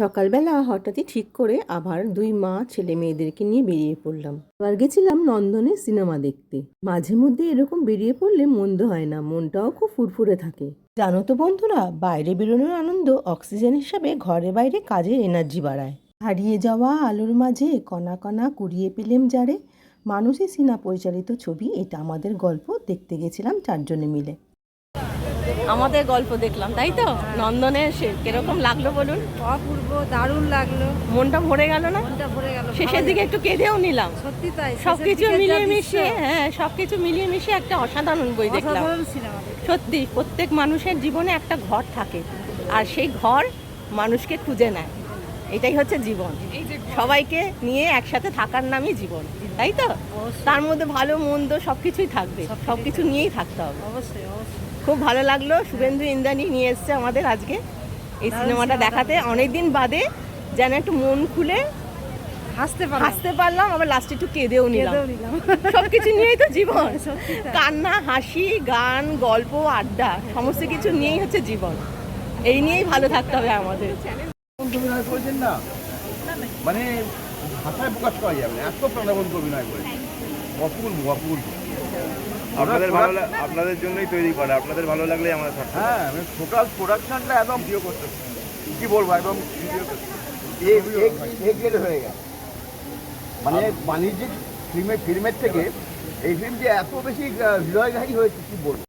সকালবেলা হঠাৎই ঠিক করে আবার দুই মা ছেলে মেয়েদেরকে নিয়ে বেরিয়ে পড়লাম। এবার গেছিলাম নন্দনে সিনেমা দেখতে। মাঝে মধ্যে এরকম বেরিয়ে পড়লে মন্দ হয় না, মনটাও খুব ফুরফুরে থাকে। জানো তো বন্ধুরা, বাইরে বেরোনোর আনন্দ অক্সিজেন হিসাবে ঘরে বাইরে কাজের এনার্জি বাড়ায়। হারিয়ে যাওয়া আলোর মাঝে কণা কণা কুড়িয়ে পেলেম যারে, মানুষই সিনা পরিচালিত ছবি এটা আমাদের গল্প দেখতে গেছিলাম চারজনে মিলে। আমাদের গল্প দেখলাম, তাই তো? নন্দনে এসে কিরকম লাগলো বলুন? অপূর্ব, দারুণ লাগলো। মনটা ভরে গেল না? মনটা ভরে গেল। শেষের দিকে একটু কেঁদেও নিলাম। সত্যি তাই, সবকিছু মিলিয়ে মিশিয়ে, সবকিছু মিলিয়ে মিশিয়ে একটা অসাধারণ বই দেখলাম। সিনেমা। সত্যি প্রত্যেক মানুষের জীবনে একটা ঘর থাকে, আর সেই ঘর মানুষকে খুঁজে নেয়। এটাই হচ্ছে জীবন। সবাইকে নিয়ে একসাথে থাকার নামই জীবন, তাই তো? তার মধ্যে ভালো মন্দ সবকিছুই থাকবে, সবকিছু নিয়েই থাকতে হবে। অবশ্যই অবশ্যই। খুব ভালো লাগলো, শুভেন্দু ইন্দ্রাণী নিয়ে এসছে আমাদের আজকে এই সিনেমাটা দেখাতে। অনেকদিন বাদে যেন একটু মন খুলে হাসতে পারলাম, আবার লাস্টে একটু কেঁদেও নিলাম। সবকিছু নিয়েই তো জীবন, কান্না, হাসি, গান, গল্প, আড্ডা, সমস্ত কিছু নিয়েই হচ্ছে জীবন। এই নিয়েই ভালো থাকতে হবে আমাদের। অভিনয় করেছেন না, মানে ভাষায় প্রকাশ করা যাবে না, এত প্রাণবন্ত অভিনয় করেছেন। অপূর্ব অপূর্ব। আপনাদের জন্যই তৈরি করা, আপনাদের ভালো লাগলে আমরা থাকবো। হ্যাঁ, মানে টোটাল প্রোডাকশনটা একদম ভিডিও করতে, কি বলবো, একদম এগের হয়ে গেছে। মানে বাণিজ্যিক ফিল্মের থেকে এই ফিল্ম যে এত বেশি হৃদয়গ্রাহী হয়েছে কি বলবো।